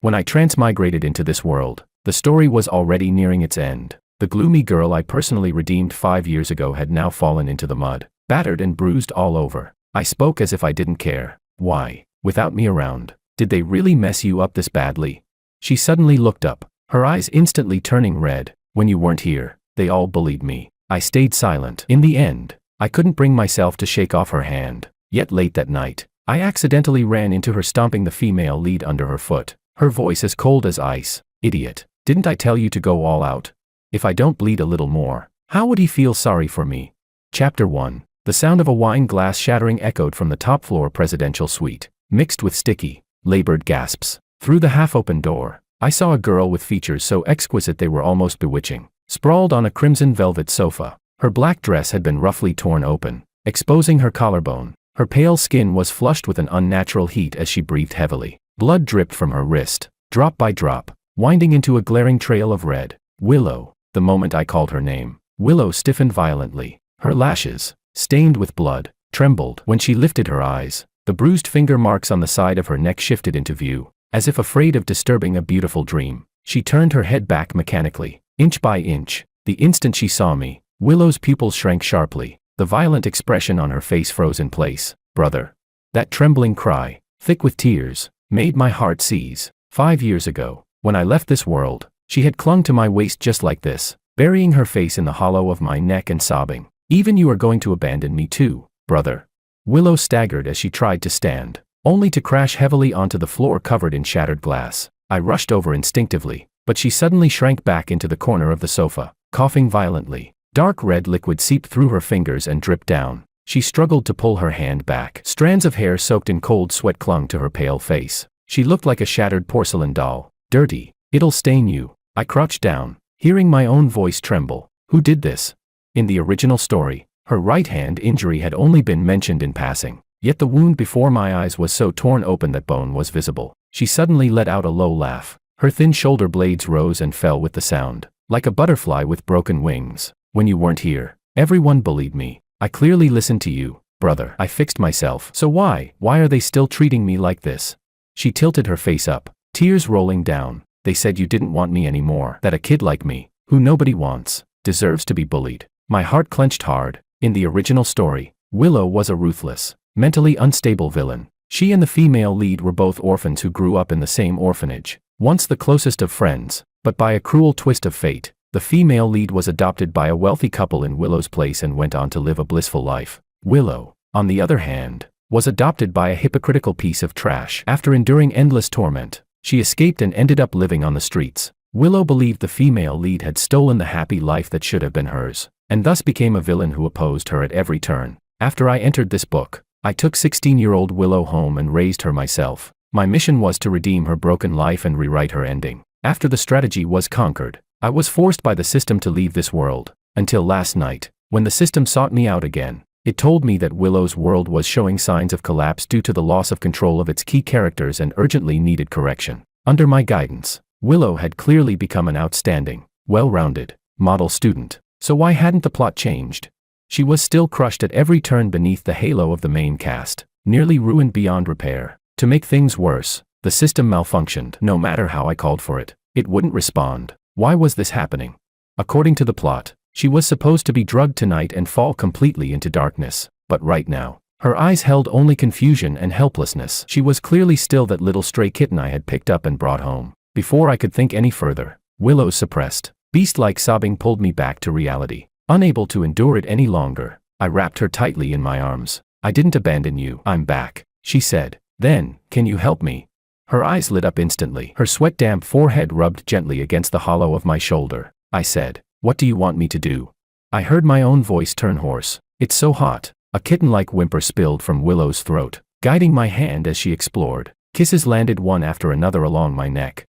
When I transmigrated into this world, the story was already nearing its end. The gloomy girl I personally redeemed 5 years ago had now fallen into the mud, battered and bruised all over. I spoke as if I didn't care. Why, without me around, did they really mess you up this badly? She suddenly looked up, her eyes instantly turning red. When you weren't here, they all bullied me. I stayed silent. In the end, I couldn't bring myself to shake off her hand. Yet late that night, I accidentally ran into her, stomping the female lead under her foot. Her voice as cold as ice. Idiot, didn't I tell you to go all out? If I don't bleed a little more, how would he feel sorry for me? Chapter 1. The sound of a wine glass shattering echoed from the top floor presidential suite, mixed with sticky, labored gasps. Through the half-open door, I saw a girl with features so exquisite they were almost bewitching, sprawled on a crimson velvet sofa. Her black dress had been roughly torn open, exposing her collarbone. Her pale skin was flushed with an unnatural heat as she breathed heavily. Blood dripped from her wrist, drop by drop, winding into a glaring trail of red. Willow. The moment I called her name, Willow stiffened violently. Her lashes, stained with blood, trembled. When she lifted her eyes, the bruised finger marks on the side of her neck shifted into view. As if afraid of disturbing a beautiful dream, she turned her head back mechanically, inch by inch. The instant she saw me, Willow's pupils shrank sharply. The violent expression on her face froze in place. Brother. That trembling cry, thick with tears, made my heart seize. 5 years ago, when I left this world, she had clung to my waist just like this, burying her face in the hollow of my neck and sobbing. Even you are going to abandon me too, brother. Willow staggered as she tried to stand, only to crash heavily onto the floor covered in shattered glass. I rushed over instinctively, but she suddenly shrank back into the corner of the sofa, coughing violently. Dark red liquid seeped through her fingers and dripped down. She struggled to pull her hand back. Strands of hair soaked in cold sweat clung to her pale face. She looked like a shattered porcelain doll. Dirty. It'll stain you. I crouched down, hearing my own voice tremble. Who did this? In the original story, her right hand injury had only been mentioned in passing, yet the wound before my eyes was so torn open that bone was visible. She suddenly let out a low laugh. Her thin shoulder blades rose and fell with the sound, like a butterfly with broken wings. When you weren't here, everyone bullied me. I clearly listened to you, brother. I fixed myself. So why are they still treating me like this? She tilted her face up, tears rolling down. They said you didn't want me anymore, that a kid like me, who nobody wants, deserves to be bullied. My heart clenched hard. In the original story, Willow was a ruthless, mentally unstable villain. She and the female lead were both orphans who grew up in the same orphanage, once the closest of friends, but by a cruel twist of fate, the female lead was adopted by a wealthy couple in Willow's place and went on to live a blissful life. Willow, on the other hand, was adopted by a hypocritical piece of trash. After enduring endless torment, she escaped and ended up living on the streets. Willow believed the female lead had stolen the happy life that should have been hers, and thus became a villain who opposed her at every turn. After I entered this book, I took 16-year-old Willow home and raised her myself. My mission was to redeem her broken life and rewrite her ending. After the strategy was conquered, I was forced by the system to leave this world, until last night, when the system sought me out again. It told me that Willow's world was showing signs of collapse due to the loss of control of its key characters and urgently needed correction. Under my guidance, Willow had clearly become an outstanding, well-rounded, model student. So why hadn't the plot changed? She was still crushed at every turn beneath the halo of the main cast, nearly ruined beyond repair. To make things worse, the system malfunctioned. No matter how I called for it, it wouldn't respond. Why was this happening? According to the plot, she was supposed to be drugged tonight and fall completely into darkness, but right now, her eyes held only confusion and helplessness. She was clearly still that little stray kitten I had picked up and brought home. Before I could think any further, Willow's suppressed, beast-like sobbing pulled me back to reality. Unable to endure it any longer, I wrapped her tightly in my arms. I didn't abandon you. I'm back, she said. Then, can you help me? Her eyes lit up instantly. Her sweat-damp forehead rubbed gently against the hollow of my shoulder. I said, what do you want me to do? I heard my own voice turn hoarse. It's so hot. A kitten-like whimper spilled from Willow's throat, guiding my hand as she explored. Kisses landed one after another along my neck.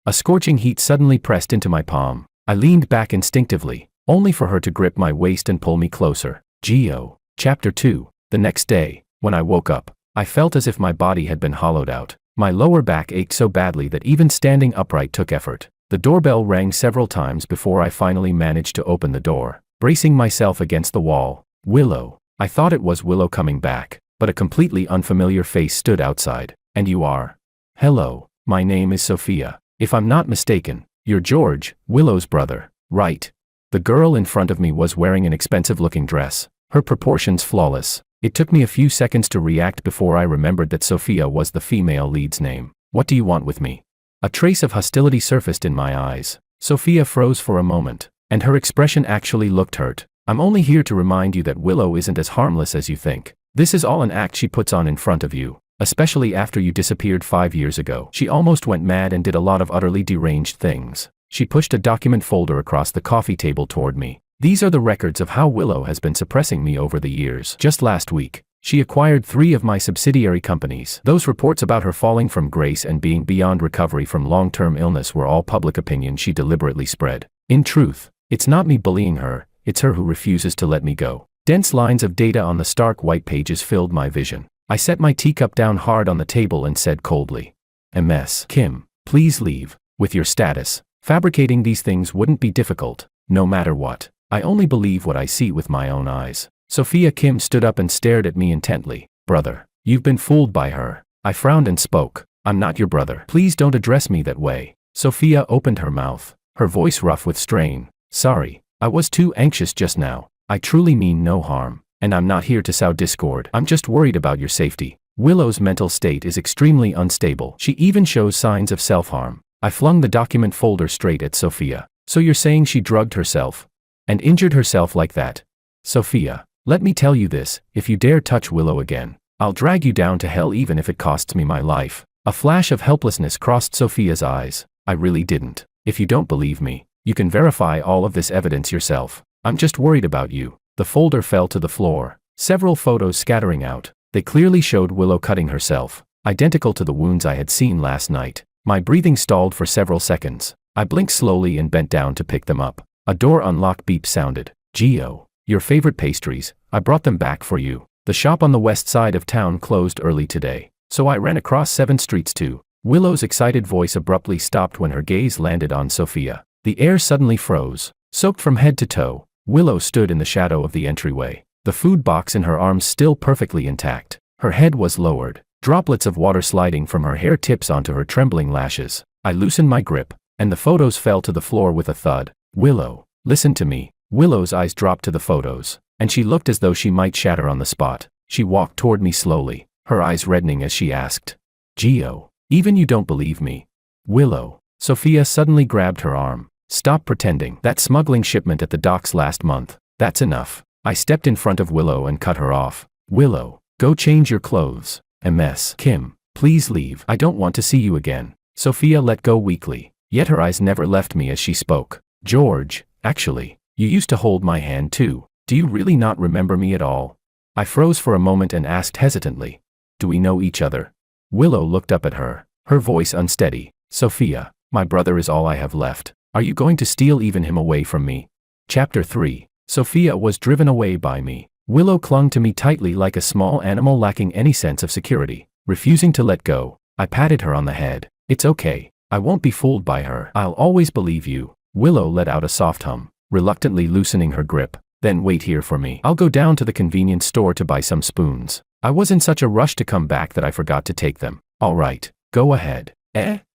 A scorching heat suddenly pressed into my palm. I leaned back instinctively, only for her to grip my waist and pull me closer. Geo. Chapter 2. The next day, when I woke up, I felt as if my body had been hollowed out. My lower back ached so badly that even standing upright took effort. The doorbell rang several times before I finally managed to open the door, bracing myself against the wall. Willow. I thought it was Willow coming back, but a completely unfamiliar face stood outside. And you are? Hello. My name is Sophia. If I'm not mistaken, you're George, Willow's brother, right? The girl in front of me was wearing an expensive-looking dress, her proportions flawless. It took me a few seconds to react before I remembered that Sophia was the female lead's name. What do you want with me? A trace of hostility surfaced in my eyes. Sophia froze for a moment, and her expression actually looked hurt. I'm only here to remind you that Willow isn't as harmless as you think. This is all an act she puts on in front of you, especially after you disappeared 5 years ago. She almost went mad and did a lot of utterly deranged things. She pushed a document folder across the coffee table toward me. These are the records of how Willow has been suppressing me over the years. Just last week, she acquired 3 of my subsidiary companies. Those reports about her falling from grace and being beyond recovery from long-term illness were all public opinion she deliberately spread. In truth, it's not me bullying her, it's her who refuses to let me go. Dense lines of data on the stark white pages filled my vision. I set my teacup down hard on the table and said coldly, "Ms. Kim, please leave. With your status, fabricating these things wouldn't be difficult, no matter what. I only believe what I see with my own eyes." Sophia Kim stood up and stared at me intently. "Brother, you've been fooled by her." I frowned and spoke. "I'm not your brother. Please don't address me that way." Sophia opened her mouth, her voice rough with strain. "Sorry, I was too anxious just now. I truly mean no harm, and I'm not here to sow discord. I'm just worried about your safety. Willow's mental state is extremely unstable. She even shows signs of self-harm." I flung the document folder straight at Sophia. "So you're saying she drugged herself and injured herself like that? Sophia, let me tell you this, if you dare touch Willow again, I'll drag you down to hell even if it costs me my life." A flash of helplessness crossed Sophia's eyes. "I really didn't. If you don't believe me, you can verify all of this evidence yourself. I'm just worried about you." The folder fell to the floor, several photos scattering out. They clearly showed Willow cutting herself, identical to the wounds I had seen last night. My breathing stalled for several seconds. I blinked slowly and bent down to pick them up. A door unlock beep sounded. "Gio, your favorite pastries, I brought them back for you. The shop on the west side of town closed early today, so I ran across 7 streets too." Willow's excited voice abruptly stopped when her gaze landed on Sophia. The air suddenly froze. Soaked from head to toe, Willow stood in the shadow of the entryway, the food box in her arms still perfectly intact. Her head was lowered, droplets of water sliding from her hair tips onto her trembling lashes. I loosened my grip, and the photos fell to the floor with a thud. "Willow, listen to me." Willow's eyes dropped to the photos, and she looked as though she might shatter on the spot. She walked toward me slowly, her eyes reddening as she asked, "Gio, even you don't believe me?" "Willow." Sophia suddenly grabbed her arm. "Stop pretending. That smuggling shipment at the docks last month, that's enough." I stepped in front of Willow and cut her off. "Willow, go change your clothes. Ms. Kim, please leave. I don't want to see you again." Sophia let go weakly, yet her eyes never left me as she spoke. "George, actually, you used to hold my hand too. Do you really not remember me at all?" I froze for a moment and asked hesitantly, "Do we know each other?" Willow looked up at her, her voice unsteady. "Sophia, my brother is all I have left. Are you going to steal even him away from me?" Chapter 3. Sophia was driven away by me. Willow clung to me tightly like a small animal lacking any sense of security, refusing to let go. I patted her on the head. "It's okay. I won't be fooled by her. I'll always believe you." Willow let out a soft hum, reluctantly loosening her grip. "Then wait here for me. I'll go down to the convenience store to buy some spoons. I was in such a rush to come back that I forgot to take them." "All right, go ahead."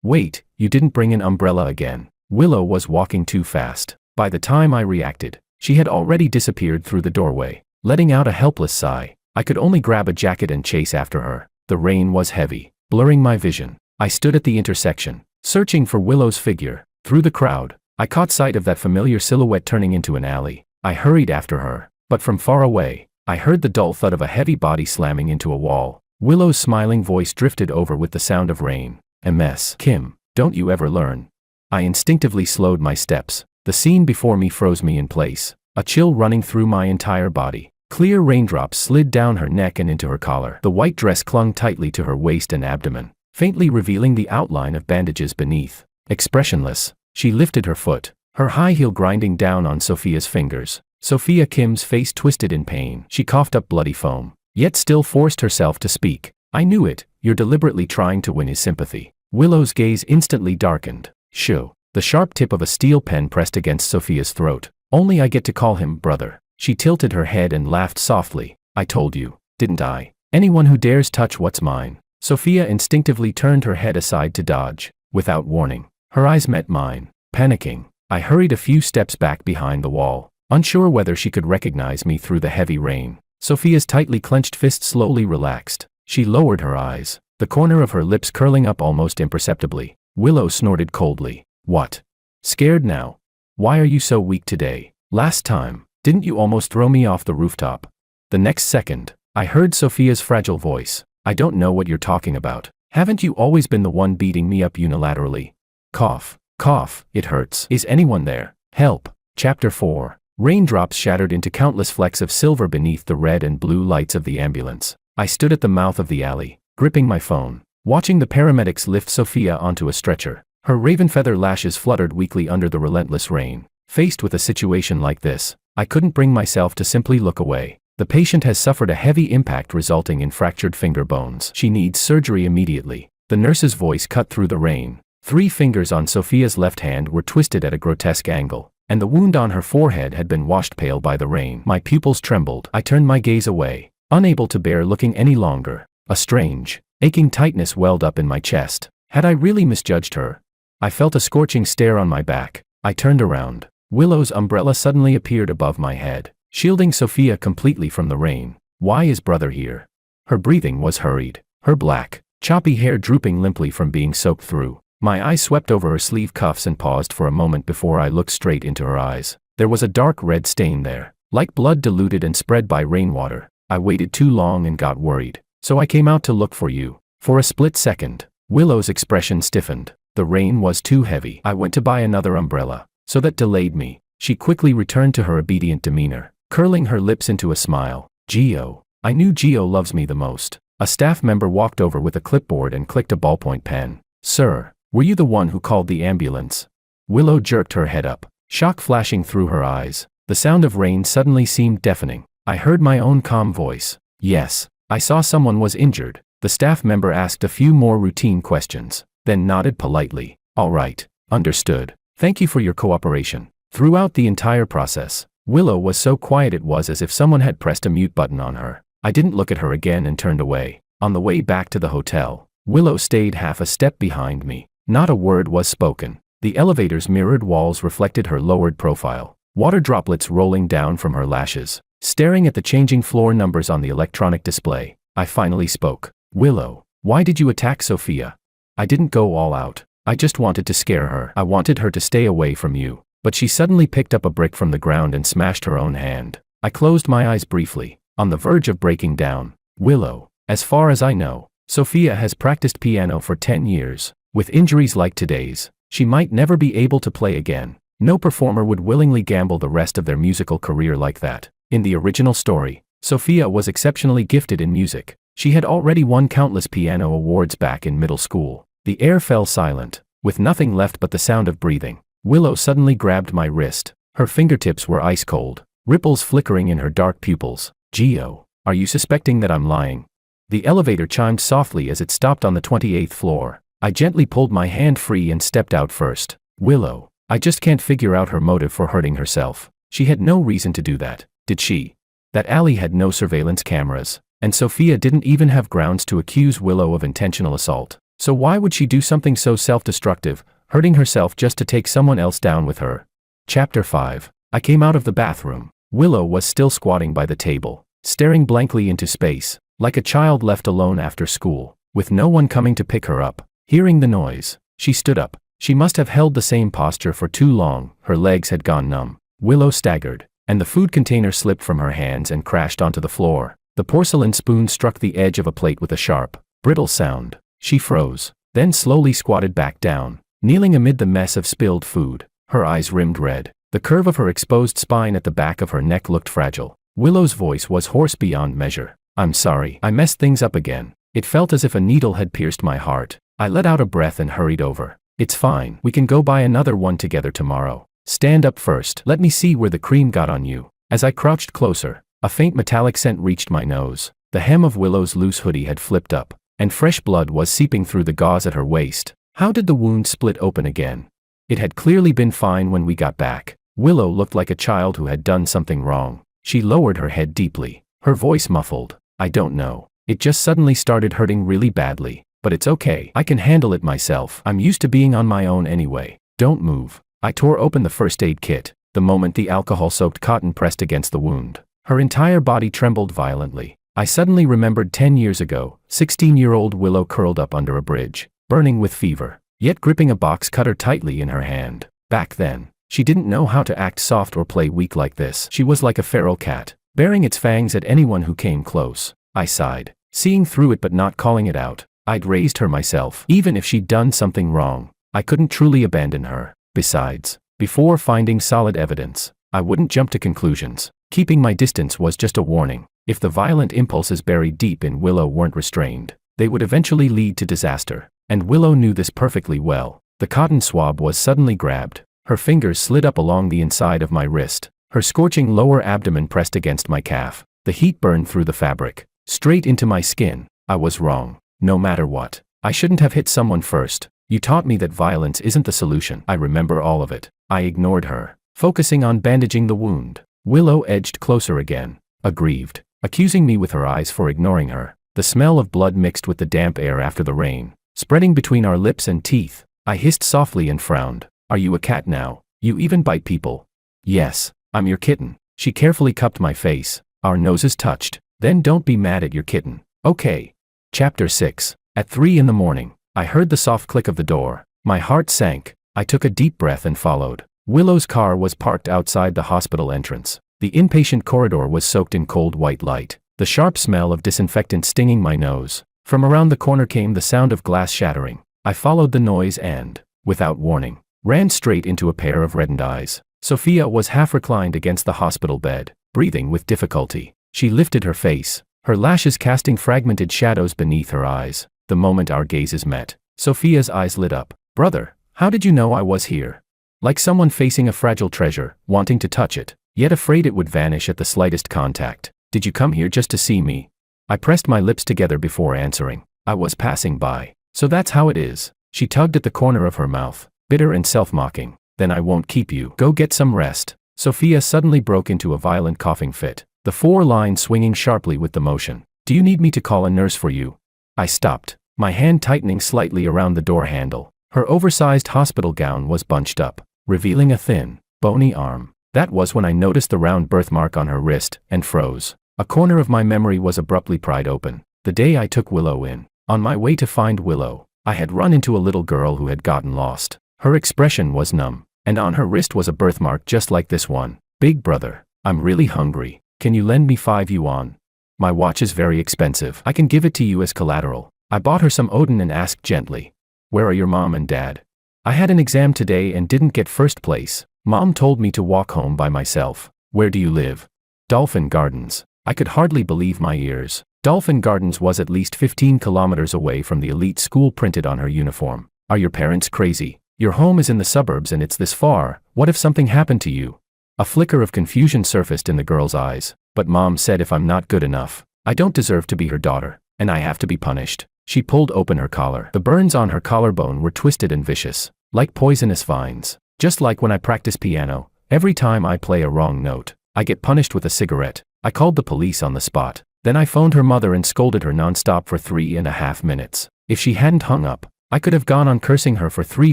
Wait, you didn't bring an umbrella again." Willow was walking too fast. By the time I reacted, she had already disappeared through the doorway. Letting out a helpless sigh, I could only grab a jacket and chase after her. The rain was heavy, blurring my vision. I stood at the intersection, searching for Willow's figure. Through the crowd, I caught sight of that familiar silhouette turning into an alley. I hurried after her, but from far away, I heard the dull thud of a heavy body slamming into a wall. Willow's smiling voice drifted over with the sound of rain. "Ms. Kim, don't you ever learn?" I instinctively slowed my steps. The scene before me froze me in place, a chill running through my entire body. Clear raindrops slid down her neck and into her collar. The white dress clung tightly to her waist and abdomen, faintly revealing the outline of bandages beneath. Expressionless, she lifted her foot, her high heel grinding down on Sophia's fingers. Sophia Kim's face twisted in pain. She coughed up bloody foam, yet still forced herself to speak. "I knew it. You're deliberately trying to win his sympathy." Willow's gaze instantly darkened. "Shoo." The sharp tip of a steel pen pressed against Sophia's throat. "Only I get to call him brother." She tilted her head and laughed softly. "I told you, didn't I? Anyone who dares touch what's mine, Sophia instinctively turned her head aside to dodge. Without warning, her eyes met mine. Panicking, I hurried a few steps back behind the wall, unsure whether she could recognize me through the heavy rain. Sophia's tightly clenched fist slowly relaxed. She lowered her eyes, the corner of her lips curling up almost imperceptibly. Willow snorted coldly. What? Scared now? Why are you so weak today? Last time, didn't you almost throw me off the rooftop? The next second, I heard Sophia's fragile voice. I don't know what you're talking about. Haven't you always been the one beating me up unilaterally? Cough, cough, it hurts. Is anyone there? Help. Chapter 4. Raindrops shattered into countless flecks of silver beneath the red and blue lights of the ambulance. I stood at the mouth of the alley, gripping my phone, watching the paramedics lift Sophia onto a stretcher. Her raven feather lashes fluttered weakly under the relentless rain. Faced with a situation like this, I couldn't bring myself to simply look away. The patient has suffered a heavy impact resulting in fractured finger bones. She needs surgery immediately. The nurse's voice cut through the rain. 3 fingers on Sophia's left hand were twisted at a grotesque angle, and the wound on her forehead had been washed pale by the rain. My pupils trembled. I turned my gaze away, unable to bear looking any longer. A strange, aching tightness welled up in my chest. Had I really misjudged her? I felt a scorching stare on my back. I turned around. Willow's umbrella suddenly appeared above my head, shielding Sophia completely from the rain. Why is brother here? Her breathing was hurried, her black, choppy hair drooping limply from being soaked through. My eyes swept over her sleeve cuffs and paused for a moment before I looked straight into her eyes. There was a dark red stain there, like blood diluted and spread by rainwater. I waited too long and got worried, so I came out to look for you. For a split second, Willow's expression stiffened. The rain was too heavy. I went to buy another umbrella, so that delayed me. She quickly returned to her obedient demeanor, curling her lips into a smile. Gio. I knew Gio loves me the most. A staff member walked over with a clipboard and clicked a ballpoint pen. Sir, were you the one who called the ambulance? Willow jerked her head up, shock flashing through her eyes. The sound of rain suddenly seemed deafening. I heard my own calm voice. Yes, I saw someone was injured. The staff member asked a few more routine questions, then nodded politely. All right, understood. Thank you for your cooperation. Throughout the entire process, Willow was so quiet it was as if someone had pressed a mute button on her. I didn't look at her again and turned away. On the way back to the hotel, Willow stayed half a step behind me. Not a word was spoken. The elevator's mirrored walls reflected her lowered profile, water droplets rolling down from her lashes. Staring at the changing floor numbers on the electronic display, I finally spoke. Willow, why did you attack Sophia? I didn't go all out. I just wanted to scare her. I wanted her to stay away from you. But she suddenly picked up a brick from the ground and smashed her own hand. I closed my eyes briefly, on the verge of breaking down. Willow, as far as I know, Sophia has practiced piano for 10 years. With injuries like today's, she might never be able to play again. No performer would willingly gamble the rest of their musical career like that. In the original story, Sophia was exceptionally gifted in music. She had already won countless piano awards back in middle school. The air fell silent, with nothing left but the sound of breathing. Willow suddenly grabbed my wrist. Her fingertips were ice cold, ripples flickering in her dark pupils. Gio, are you suspecting that I'm lying? The elevator chimed softly as it stopped on the 28th floor. I gently pulled my hand free and stepped out first. Willow, I just can't figure out her motive for hurting herself. She had no reason to do that, did she? That alley had no surveillance cameras, and Sophia didn't even have grounds to accuse Willow of intentional assault. So why would she do something so self-destructive, hurting herself just to take someone else down with her? Chapter 5. I came out of the bathroom. Willow was still squatting by the table, staring blankly into space, like a child left alone after school, with no one coming to pick her up. Hearing the noise, she stood up. She must have held the same posture for too long. Her legs had gone numb. Willow staggered, and the food container slipped from her hands and crashed onto the floor. The porcelain spoon struck the edge of a plate with a sharp, brittle sound. She froze, then slowly squatted back down, kneeling amid the mess of spilled food. Her eyes rimmed red. The curve of her exposed spine at the back of her neck looked fragile. Willow's voice was hoarse beyond measure. I'm sorry, I messed things up again. It felt as if a needle had pierced my heart. I let out a breath and hurried over. It's fine, we can go buy another one together tomorrow. Stand up first, let me see where the cream got on you. As I crouched closer, a faint metallic scent reached my nose. The hem of Willow's loose hoodie had flipped up, and fresh blood was seeping through the gauze at her waist. How did the wound split open again? It had clearly been fine when we got back. Willow looked like a child who had done something wrong. She lowered her head deeply, her voice muffled. I don't know. It just suddenly started hurting really badly. But it's okay. I can handle it myself. I'm used to being on my own anyway. Don't move. I tore open the first aid kit. The moment the alcohol-soaked cotton pressed against the wound, her entire body trembled violently. I suddenly remembered 10 years ago, 16-year-old Willow curled up under a bridge, burning with fever, yet gripping a box cutter tightly in her hand. Back then, she didn't know how to act soft or play weak like this. She was like a feral cat, baring its fangs at anyone who came close. I sighed, seeing through it but not calling it out. I'd raised her myself. Even if she'd done something wrong, I couldn't truly abandon her. Besides, before finding solid evidence, I wouldn't jump to conclusions. Keeping my distance was just a warning. If the violent impulses buried deep in Willow weren't restrained, they would eventually lead to disaster. And Willow knew this perfectly well. The cotton swab was suddenly grabbed. Her fingers slid up along the inside of my wrist. Her scorching lower abdomen pressed against my calf. The heat burned through the fabric, straight into my skin. I was wrong. No matter what, I shouldn't have hit someone first. You taught me that violence isn't the solution. I remember all of it. I ignored her, focusing on bandaging the wound. Willow edged closer again, aggrieved, accusing me with her eyes for ignoring her. The smell of blood mixed with the damp air after the rain, spreading between our lips and teeth. I hissed softly and frowned. Are you a cat now? You even bite people? Yes, I'm your kitten. She carefully cupped my face. Our noses touched. Then don't be mad at your kitten, okay? Chapter 6. At 3 in the morning, I heard the soft click of the door. My heart sank. I took a deep breath and followed. Willow's car was parked outside the hospital entrance. The inpatient corridor was soaked in cold white light, the sharp smell of disinfectant stinging my nose. From around the corner came the sound of glass shattering. I followed the noise and, without warning, ran straight into a pair of reddened eyes. Sophia was half reclined against the hospital bed, breathing with difficulty. She lifted her face, her lashes casting fragmented shadows beneath her eyes. The moment our gazes met, Sophia's eyes lit up. Brother, how did you know I was here? Like someone facing a fragile treasure, wanting to touch it, yet afraid it would vanish at the slightest contact. Did you come here just to see me? I pressed my lips together before answering. I was passing by. So that's how it is. She tugged at the corner of her mouth, bitter and self-mocking. Then I won't keep you. Go get some rest. Sophia suddenly broke into a violent coughing fit, the 4 lines swinging sharply with the motion. Do you need me to call a nurse for you? I stopped, my hand tightening slightly around the door handle. Her oversized hospital gown was bunched up, revealing a thin, bony arm. That was when I noticed the round birthmark on her wrist, and froze. A corner of my memory was abruptly pried open. The day I took Willow in. On my way to find Willow, I had run into a little girl who had gotten lost. Her expression was numb, and on her wrist was a birthmark just like this one. Big brother, I'm really hungry. Can you lend me 5 yuan? My watch is very expensive. I can give it to you as collateral. I bought her some Odin and asked gently, where are your mom and dad? I had an exam today and didn't get first place. Mom told me to walk home by myself. Where do you live? Dolphin Gardens. I could hardly believe my ears. Dolphin Gardens was at least 15 kilometers away from the elite school printed on her uniform. Are your parents crazy? Your home is in the suburbs and it's this far. What if something happened to you? A flicker of confusion surfaced in the girl's eyes. But Mom said if I'm not good enough, I don't deserve to be her daughter, and I have to be punished. She pulled open her collar. The burns on her collarbone were twisted and vicious, like poisonous vines. Just like when I practice piano, every time I play a wrong note, I get punished with a cigarette. I called the police on the spot. Then I phoned her mother and scolded her nonstop for 3.5 minutes. If she hadn't hung up, I could have gone on cursing her for 3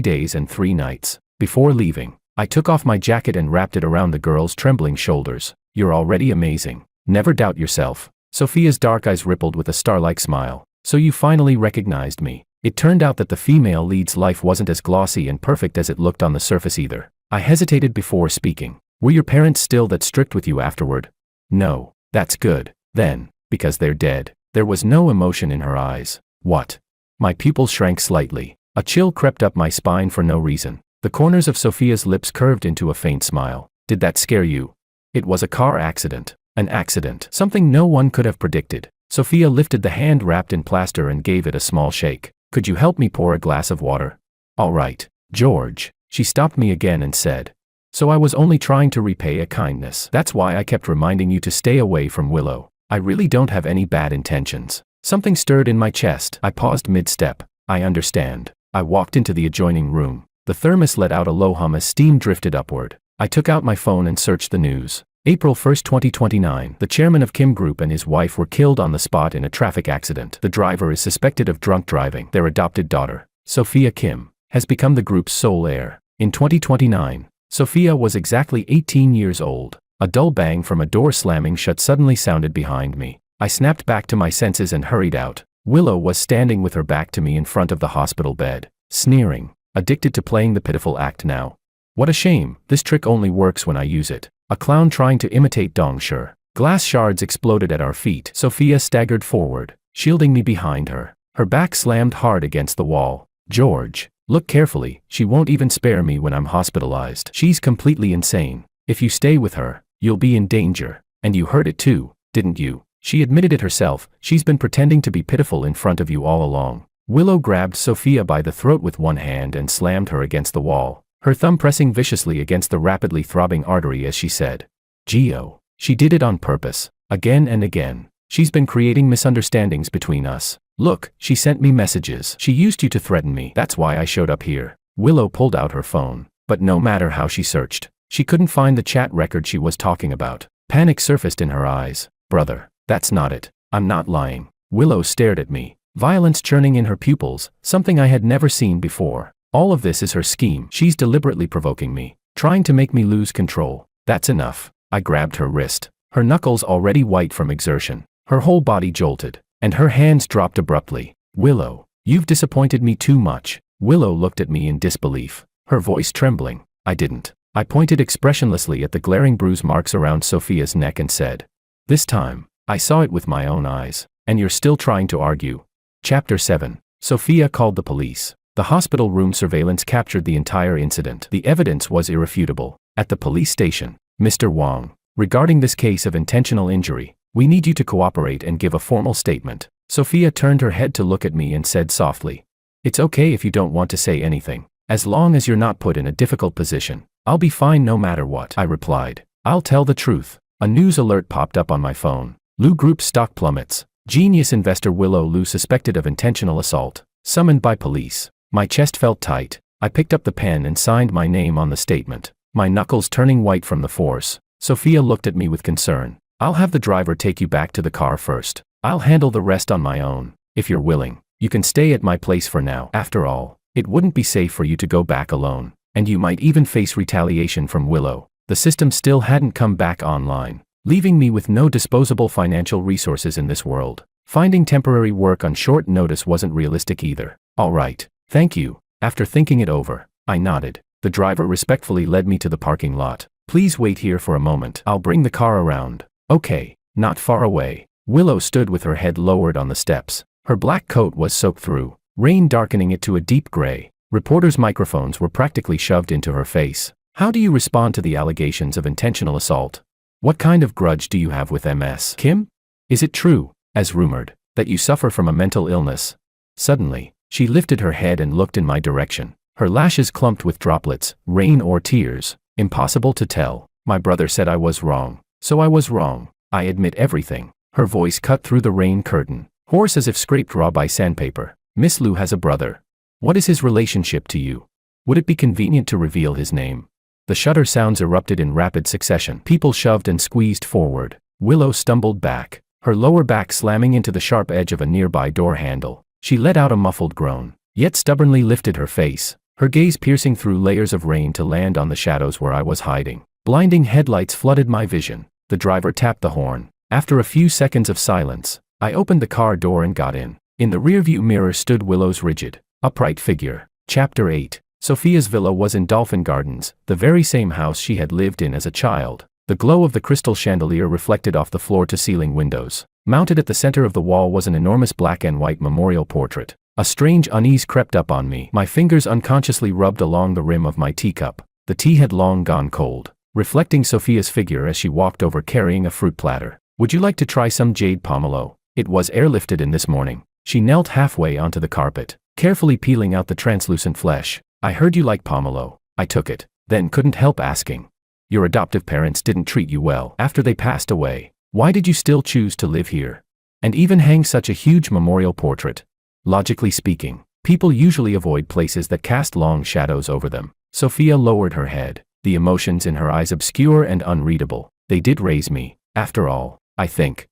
days and 3 nights. Before leaving, I took off my jacket and wrapped it around the girl's trembling shoulders. You're already amazing. Never doubt yourself. Sophia's dark eyes rippled with a star-like smile. So you finally recognized me. It turned out that the female lead's life wasn't as glossy and perfect as it looked on the surface either. I hesitated before speaking. Were your parents still that strict with you afterward? No. That's good. Then, because they're dead. There was no emotion in her eyes. What? My pupils shrank slightly. A chill crept up my spine for no reason. The corners of Sophia's lips curved into a faint smile. Did that scare you? It was a car accident. An accident. Something no one could have predicted. Sophia lifted the hand wrapped in plaster and gave it a small shake. Could you help me pour a glass of water? All right, George. She stopped me again and said. So I was only trying to repay a kindness. That's why I kept reminding you to stay away from Willow. I really don't have any bad intentions. Something stirred in my chest. I paused mid-step. I understand. I walked into the adjoining room. The thermos let out a low hum as steam drifted upward. I took out my phone and searched the news. April 1, 2029. The chairman of Kim Group and his wife were killed on the spot in a traffic accident. The driver is suspected of drunk driving. Their adopted daughter, Sophia Kim, has become the group's sole heir. In 2029, Sophia was exactly 18 years old. A dull bang from a door slamming shut suddenly sounded behind me. I snapped back to my senses and hurried out. Willow was standing with her back to me in front of the hospital bed, sneering, addicted to playing the pitiful act now. What a shame, this trick only works when I use it. A clown trying to imitate Dong Shi. Glass shards exploded at our feet. Sophia staggered forward, shielding me behind her. Her back slammed hard against the wall. George, look carefully, she won't even spare me when I'm hospitalized. She's completely insane. If you stay with her, you'll be in danger. And you heard it too, didn't you? She admitted it herself. She's been pretending to be pitiful in front of you all along. Willow grabbed Sophia by the throat with one hand and slammed her against the wall, her thumb pressing viciously against the rapidly throbbing artery as she said, "Gio, she did it on purpose, again and again. She's been creating misunderstandings between us. Look, she sent me messages. She used you to threaten me. That's why I showed up here." Willow pulled out her phone, but no matter how she searched, she couldn't find the chat record she was talking about. Panic surfaced in her eyes. "Brother, that's not it. I'm not lying." Willow stared at me, violence churning in her pupils, something I had never seen before. All of this is her scheme. She's deliberately provoking me, trying to make me lose control. That's enough. I grabbed her wrist, her knuckles already white from exertion. Her whole body jolted, and her hands dropped abruptly. "Willow, you've disappointed me too much." Willow looked at me in disbelief, her voice trembling. "I didn't." I pointed expressionlessly at the glaring bruise marks around Sophia's neck and said, "This time, I saw it with my own eyes, and you're still trying to argue." Chapter 7. Sophia called the police. The hospital room surveillance captured the entire incident. The evidence was irrefutable. At the police station, "Mr. Wong, regarding this case of intentional injury, we need you to cooperate and give a formal statement." Sophia turned her head to look at me and said softly, "It's okay if you don't want to say anything. As long as you're not put in a difficult position, I'll be fine no matter what." I replied, "I'll tell the truth." A news alert popped up on my phone. Lu Group's stock plummets. Genius investor Willow Lu suspected of intentional assault, summoned by police. My chest felt tight. I picked up the pen and signed my name on the statement, my knuckles turning white from the force. Sophia looked at me with concern. "I'll have the driver take you back to the car first. I'll handle the rest on my own. If you're willing, you can stay at my place for now. After all, it wouldn't be safe for you to go back alone, and you might even face retaliation from Willow." The system still hadn't come back online, leaving me with no disposable financial resources in this world. Finding temporary work on short notice wasn't realistic either. "All right, thank you." After thinking it over, I nodded. The driver respectfully led me to the parking lot. "Please wait here for a moment. I'll bring the car around." "Okay, not far away." Willow stood with her head lowered on the steps. Her black coat was soaked through, rain darkening it to a deep gray. Reporters' microphones were practically shoved into her face. "How do you respond to the allegations of intentional assault? What kind of grudge do you have with Ms. Kim? Is it true, as rumored, that you suffer from a mental illness?" Suddenly, she lifted her head and looked in my direction. Her lashes clumped with droplets, rain or tears. "Impossible to tell. My brother said I was wrong, so I was wrong. I admit everything." Her voice cut through the rain curtain, hoarse as if scraped raw by sandpaper. "Miss Lu has a brother. What is his relationship to you? Would it be convenient to reveal his name?" The shutter sounds erupted in rapid succession. People shoved and squeezed forward. Willow stumbled back, her lower back slamming into the sharp edge of a nearby door handle. She let out a muffled groan, yet stubbornly lifted her face, her gaze piercing through layers of rain to land on the shadows where I was hiding. Blinding headlights flooded my vision. The driver tapped the horn. After a few seconds of silence, I opened the car door and got in. In the rearview mirror stood Willow's rigid, upright figure. Chapter 8. Sophia's villa was in Dolphin Gardens, the very same house she had lived in as a child. The glow of the crystal chandelier reflected off the floor-to-ceiling windows. Mounted at the center of the wall was an enormous black and white memorial portrait. A strange unease crept up on me. My fingers unconsciously rubbed along the rim of my teacup. The tea had long gone cold, reflecting Sophia's figure as she walked over carrying a fruit platter. "Would you like to try some jade pomelo? It was airlifted in this morning." She knelt halfway onto the carpet, carefully peeling out the translucent flesh. "I heard you like pomelo." I took it, then couldn't help asking, "Your adoptive parents didn't treat you well after they passed away. Why did you still choose to live here? And even hang such a huge memorial portrait?" Logically speaking, people usually avoid places that cast long shadows over them. Sophia lowered her head, the emotions in her eyes obscure and unreadable. They did raise me, after all, I think.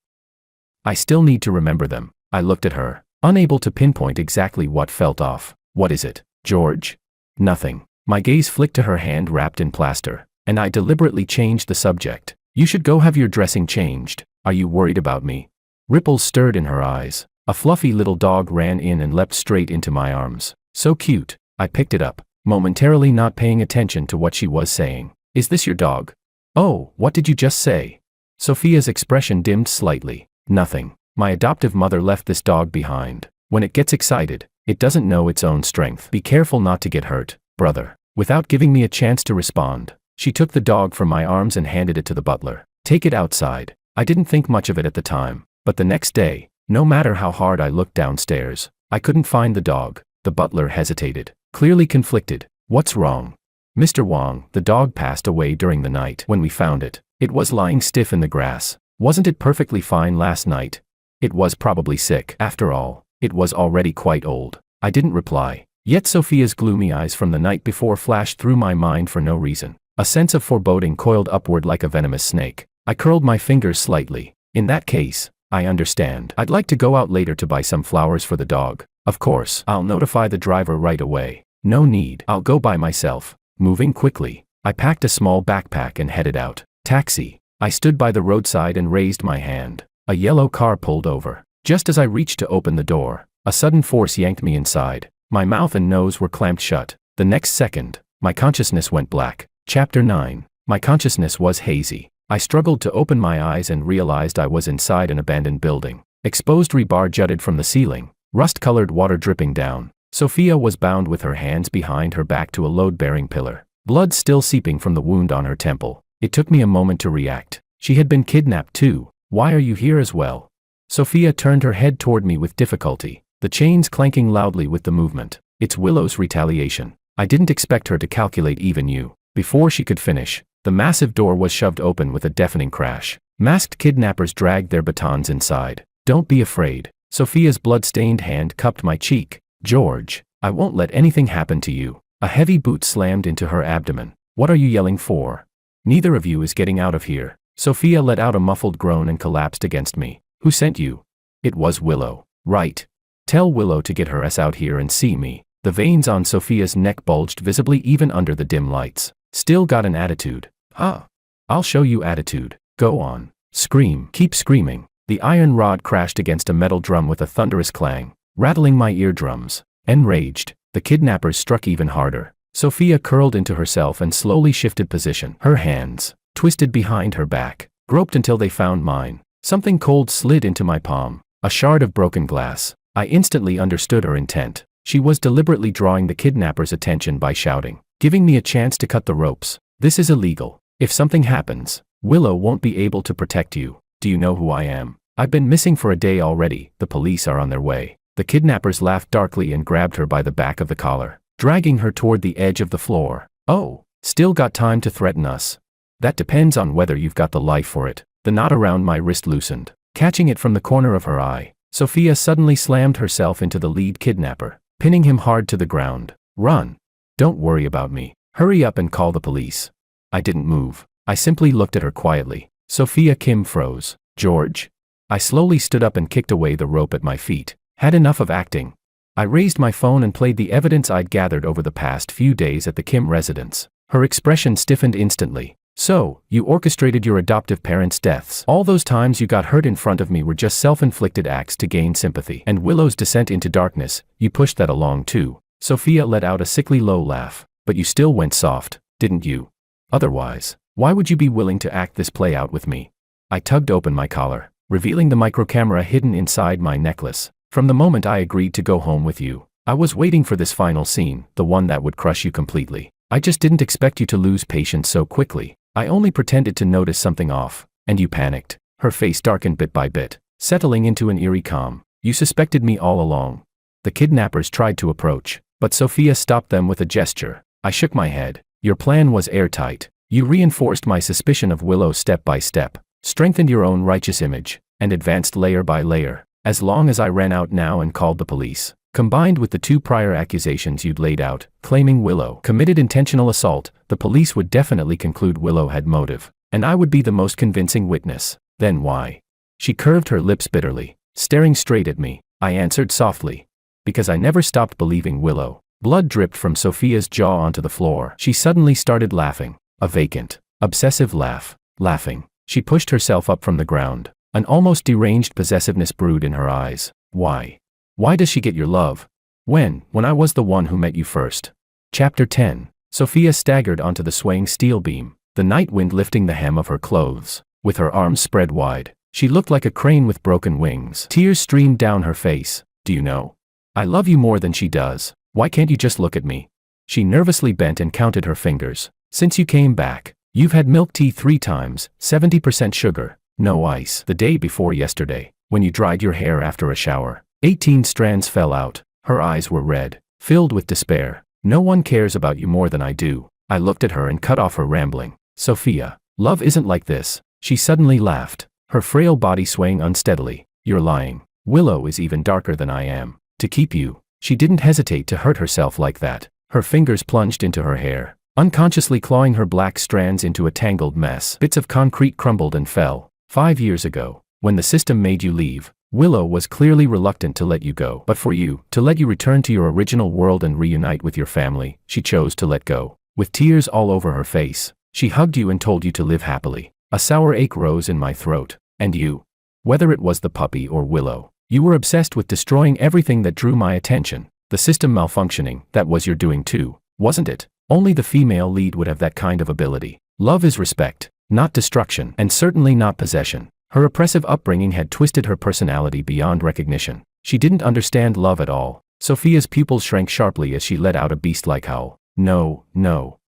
I still need to remember them. I looked at her, unable to pinpoint exactly what felt off. What is it, George? Nothing. My gaze flicked to her hand wrapped in plaster, and I deliberately changed the subject. You should go have your dressing changed. Are you worried about me? Ripples stirred in her eyes. A fluffy little dog ran in and leapt straight into my arms. So cute. I picked it up, momentarily not paying attention to what she was saying. Is this your dog? Oh, what did you just say? Sophia's expression dimmed slightly. Nothing. My adoptive mother left this dog behind. When it gets excited, it doesn't know its own strength. Be careful not to get hurt, brother. Without giving me a chance to respond, she took the dog from my arms and handed it to the butler. Take it outside. I didn't think much of it at the time, but the next day, no matter how hard I looked downstairs, I couldn't find the dog. The butler hesitated, clearly conflicted. What's wrong? Mr. Wang, the dog passed away during the night when we found it. It was lying stiff in the grass. Wasn't it perfectly fine last night? It was probably sick. After all, it was already quite old. I didn't reply. Yet Sophia's gloomy eyes from the night before flashed through my mind for no reason. A sense of foreboding coiled upward like a venomous snake. I curled my fingers slightly. In that case, I understand. I'd like to go out later to buy some flowers for the dog. Of course, I'll notify the driver right away. No need. I'll go by myself. Moving quickly, I packed a small backpack and headed out. Taxi. I stood by the roadside and raised my hand. A yellow car pulled over. Just as I reached to open the door, a sudden force yanked me inside. My mouth and nose were clamped shut. The next second, my consciousness went black. Chapter 9. My consciousness was hazy. I struggled to open my eyes and realized I was inside an abandoned building. Exposed rebar jutted from the ceiling, rust-colored water dripping down. Sophia was bound with her hands behind her back to a load-bearing pillar, blood still seeping from the wound on her temple. It took me a moment to react. She had been kidnapped too. Why are you here as well? Sophia turned her head toward me with difficulty, the chains clanking loudly with the movement. It's Willow's retaliation. I didn't expect her to calculate even you. Before she could finish, the massive door was shoved open with a deafening crash. Masked kidnappers dragged their batons inside. Don't be afraid. Sophia's blood-stained hand cupped my cheek. George, I won't let anything happen to you. A heavy boot slammed into her abdomen. What are you yelling for? Neither of you is getting out of here. Sophia let out a muffled groan and collapsed against me. Who sent you? It was Willow. Right. Tell Willow to get her ass out here and see me. The veins on Sophia's neck bulged visibly even under the dim lights. Still got an attitude. Huh. I'll show you attitude. Go on. Scream. Keep screaming. The iron rod crashed against a metal drum with a thunderous clang, rattling my eardrums. Enraged, the kidnappers struck even harder. Sophia curled into herself and slowly shifted position. Her hands, twisted behind her back, groped until they found mine. Something cold slid into my palm, a shard of broken glass. I instantly understood her intent. She was deliberately drawing the kidnappers' attention by shouting, giving me a chance to cut the ropes. This is illegal. If something happens, Willow won't be able to protect you. Do you know who I am? I've been missing for a day already. The police are on their way. The kidnappers laughed darkly and grabbed her by the back of the collar, dragging her toward the edge of the floor. Oh, still got time to threaten us? That depends on whether you've got the life for it. The knot around my wrist loosened. Catching it from the corner of her eye, Sophia suddenly slammed herself into the lead kidnapper, pinning him hard to the ground. Run. Don't worry about me. Hurry up and call the police. I didn't move. I simply looked at her quietly. Sophia Kim froze. George? I slowly stood up and kicked away the rope at my feet. Had enough of acting. I raised my phone and played the evidence I'd gathered over the past few days at the Kim residence. Her expression stiffened instantly. So, you orchestrated your adoptive parents' deaths. All those times you got hurt in front of me were just self-inflicted acts to gain sympathy. And Willow's descent into darkness, you pushed that along too. Sophia let out a sickly low laugh. But you still went soft, didn't you? Otherwise, why would you be willing to act this play out with me? I tugged open my collar, revealing the microcamera hidden inside my necklace. From the moment I agreed to go home with you, I was waiting for this final scene, the one that would crush you completely. I just didn't expect you to lose patience so quickly. I only pretended to notice something off, and you panicked. Her face darkened bit by bit, settling into an eerie calm. You suspected me all along. The kidnappers tried to approach, but Sophia stopped them with a gesture. I shook my head. Your plan was airtight. You reinforced my suspicion of Willow step by step, strengthened your own righteous image, and advanced layer by layer. As long as I ran out now and called the police, combined with the 2 prior accusations you'd laid out, claiming Willow committed intentional assault, the police would definitely conclude Willow had motive. And I would be the most convincing witness. Then why? She curved her lips bitterly, staring straight at me. I answered softly. Because I never stopped believing Willow. Blood dripped from Sophia's jaw onto the floor. She suddenly started laughing. A vacant, obsessive laugh. Laughing. She pushed herself up from the ground. An almost deranged possessiveness brewed in her eyes. Why? Why does she get your love? When I was the one who met you first. Chapter 10. Sophia staggered onto the swaying steel beam, the night wind lifting the hem of her clothes. With her arms spread wide, she looked like a crane with broken wings. Tears streamed down her face. Do you know? I love you more than she does. Why can't you just look at me? She nervously bent and counted her fingers. Since you came back, you've had milk tea 3 times, 70% sugar, no ice. The day before yesterday, when you dried your hair after a shower, 18 strands fell out. Her eyes were red, filled with despair. No one cares about you more than I do. I looked at her and cut off her rambling. Sophia, love isn't like this. She suddenly laughed, her frail body swaying unsteadily. You're lying. Willow is even darker than I am. To keep you. She didn't hesitate to hurt herself like that. Her fingers plunged into her hair, unconsciously clawing her black strands into a tangled mess. Bits of concrete crumbled and fell. 5 years ago, when the system made you leave, Willow was clearly reluctant to let you go. But for you, to let you return to your original world and reunite with your family, she chose to let go. With tears all over her face, she hugged you and told you to live happily. A sour ache rose in my throat. And you? Whether it was the puppy or Willow, you were obsessed with destroying everything that drew my attention. The system malfunctioning, that was your doing too, wasn't it? Only the female lead would have that kind of ability. Love is respect, not destruction, and certainly not possession. Her oppressive upbringing had twisted her personality beyond recognition. She didn't understand love at all. Sophia's pupils shrank sharply as she let out a beast-like howl. No,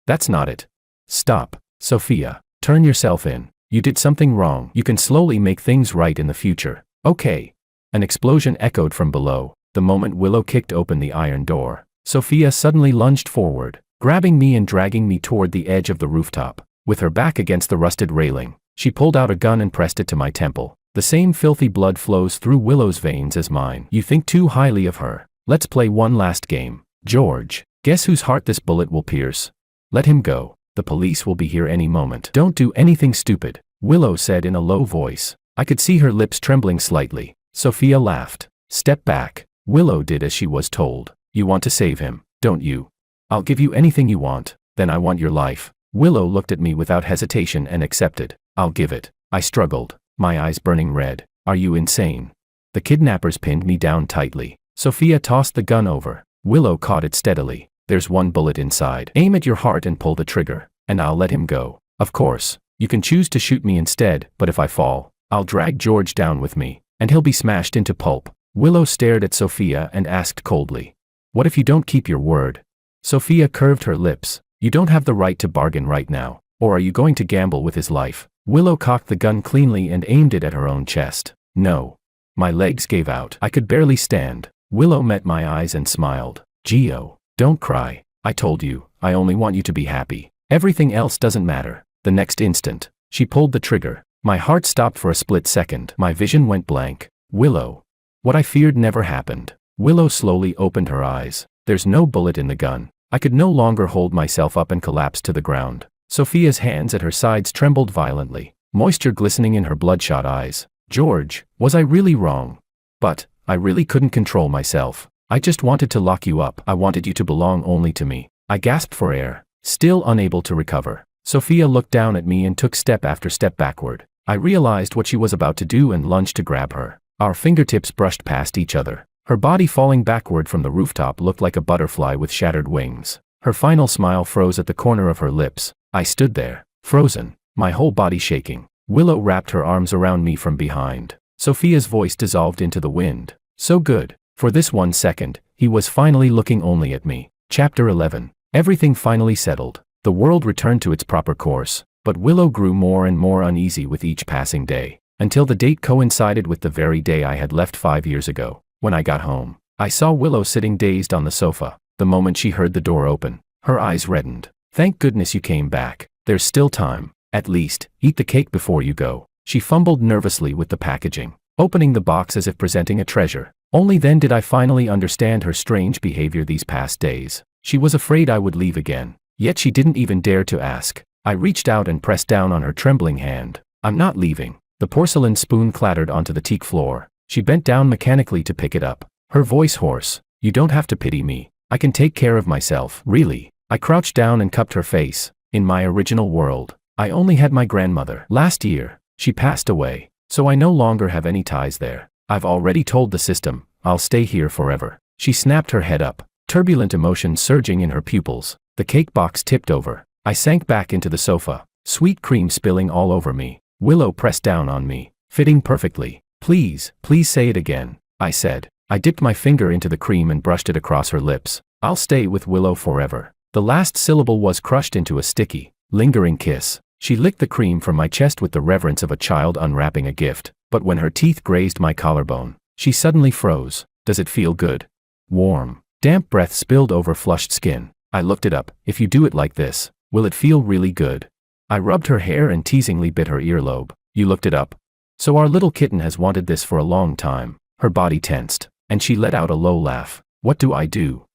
that's not it. Stop, Sophia. Turn yourself in. You did something wrong. You can slowly make things right in the future. Okay. An explosion echoed from below. The moment Willow kicked open the iron door, Sophia suddenly lunged forward, grabbing me and dragging me toward the edge of the rooftop. With her back against the rusted railing, she pulled out a gun and pressed it to my temple. The same filthy blood flows through Willow's veins as mine. You think too highly of her. Let's play one last game. George, guess whose heart this bullet will pierce? Let him go. The police will be here any moment. Don't do anything stupid, Willow said in a low voice. I could see her lips trembling slightly. Sophia laughed. Step back. Willow did as she was told. You want to save him, don't you? I'll give you anything you want. Then I want your life. Willow looked at me without hesitation and accepted. I'll give it. I struggled, my eyes burning red. Are you insane? The kidnappers pinned me down tightly. Sophia tossed the gun over. Willow caught it steadily. There's one bullet inside. Aim at your heart and pull the trigger, and I'll let him go. Of course, you can choose to shoot me instead, but if I fall, I'll drag George down with me, and he'll be smashed into pulp. Willow stared at Sophia and asked coldly, what if you don't keep your word? Sophia curved her lips. You don't have the right to bargain right now, or are you going to gamble with his life? Willow cocked the gun cleanly and aimed it at her own chest. No. My legs gave out. I could barely stand. Willow met my eyes and smiled. Gio, don't cry. I told you, I only want you to be happy. Everything else doesn't matter. The next instant, she pulled the trigger. My heart stopped for a split second. My vision went blank. Willow. What I feared never happened. Willow slowly opened her eyes. There's no bullet in the gun. I could no longer hold myself up and collapsed to the ground. Sophia's hands at her sides trembled violently, moisture glistening in her bloodshot eyes. George, was I really wrong? But I really couldn't control myself. I just wanted to lock you up. I wanted you to belong only to me. I gasped for air, still unable to recover. Sophia looked down at me and took step after step backward. I realized what she was about to do and lunged to grab her. Our fingertips brushed past each other. Her body falling backward from the rooftop looked like a butterfly with shattered wings. Her final smile froze at the corner of her lips. I stood there, frozen, my whole body shaking. Willow wrapped her arms around me from behind. Sophia's voice dissolved into the wind. So good. For this 1 second, he was finally looking only at me. Chapter 11. Everything finally settled. The world returned to its proper course, but Willow grew more and more uneasy with each passing day, until the date coincided with the very day I had left 5 years ago. When I got home, I saw Willow sitting dazed on the sofa. The moment she heard the door open, her eyes reddened. Thank goodness you came back. There's still time. At least, eat the cake before you go. She fumbled nervously with the packaging, opening the box as if presenting a treasure. Only then did I finally understand her strange behavior these past days. She was afraid I would leave again. Yet she didn't even dare to ask. I reached out and pressed down on her trembling hand. I'm not leaving. The porcelain spoon clattered onto the teak floor. She bent down mechanically to pick it up. Her voice hoarse. You don't have to pity me. I can take care of myself, really. I crouched down and cupped her face. In my original world, I only had my grandmother. Last year, she passed away, so I no longer have any ties there. I've already told the system, I'll stay here forever. She snapped her head up, turbulent emotion surging in her pupils. The cake box tipped over. I sank back into the sofa, sweet cream spilling all over me. Willow pressed down on me, fitting perfectly. Please say it again, I said. I dipped my finger into the cream and brushed it across her lips. I'll stay with Willow forever. The last syllable was crushed into a sticky, lingering kiss. She licked the cream from my chest with the reverence of a child unwrapping a gift, but when her teeth grazed my collarbone, she suddenly froze. Does it feel good? Warm. Damp breath spilled over flushed skin. I looked it up. If you do it like this, will it feel really good? I rubbed her hair and teasingly bit her earlobe. You looked it up? So our little kitten has wanted this for a long time. Her body tensed, and she let out a low laugh. What do I do?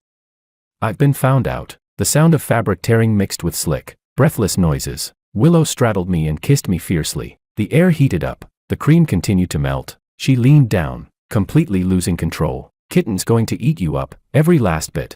I've been found out. The sound of fabric tearing mixed with slick, breathless noises. Willow straddled me and kissed me fiercely. The air heated up. The cream continued to melt. She leaned down, completely losing control. Kitten's going to eat you up, every last bit.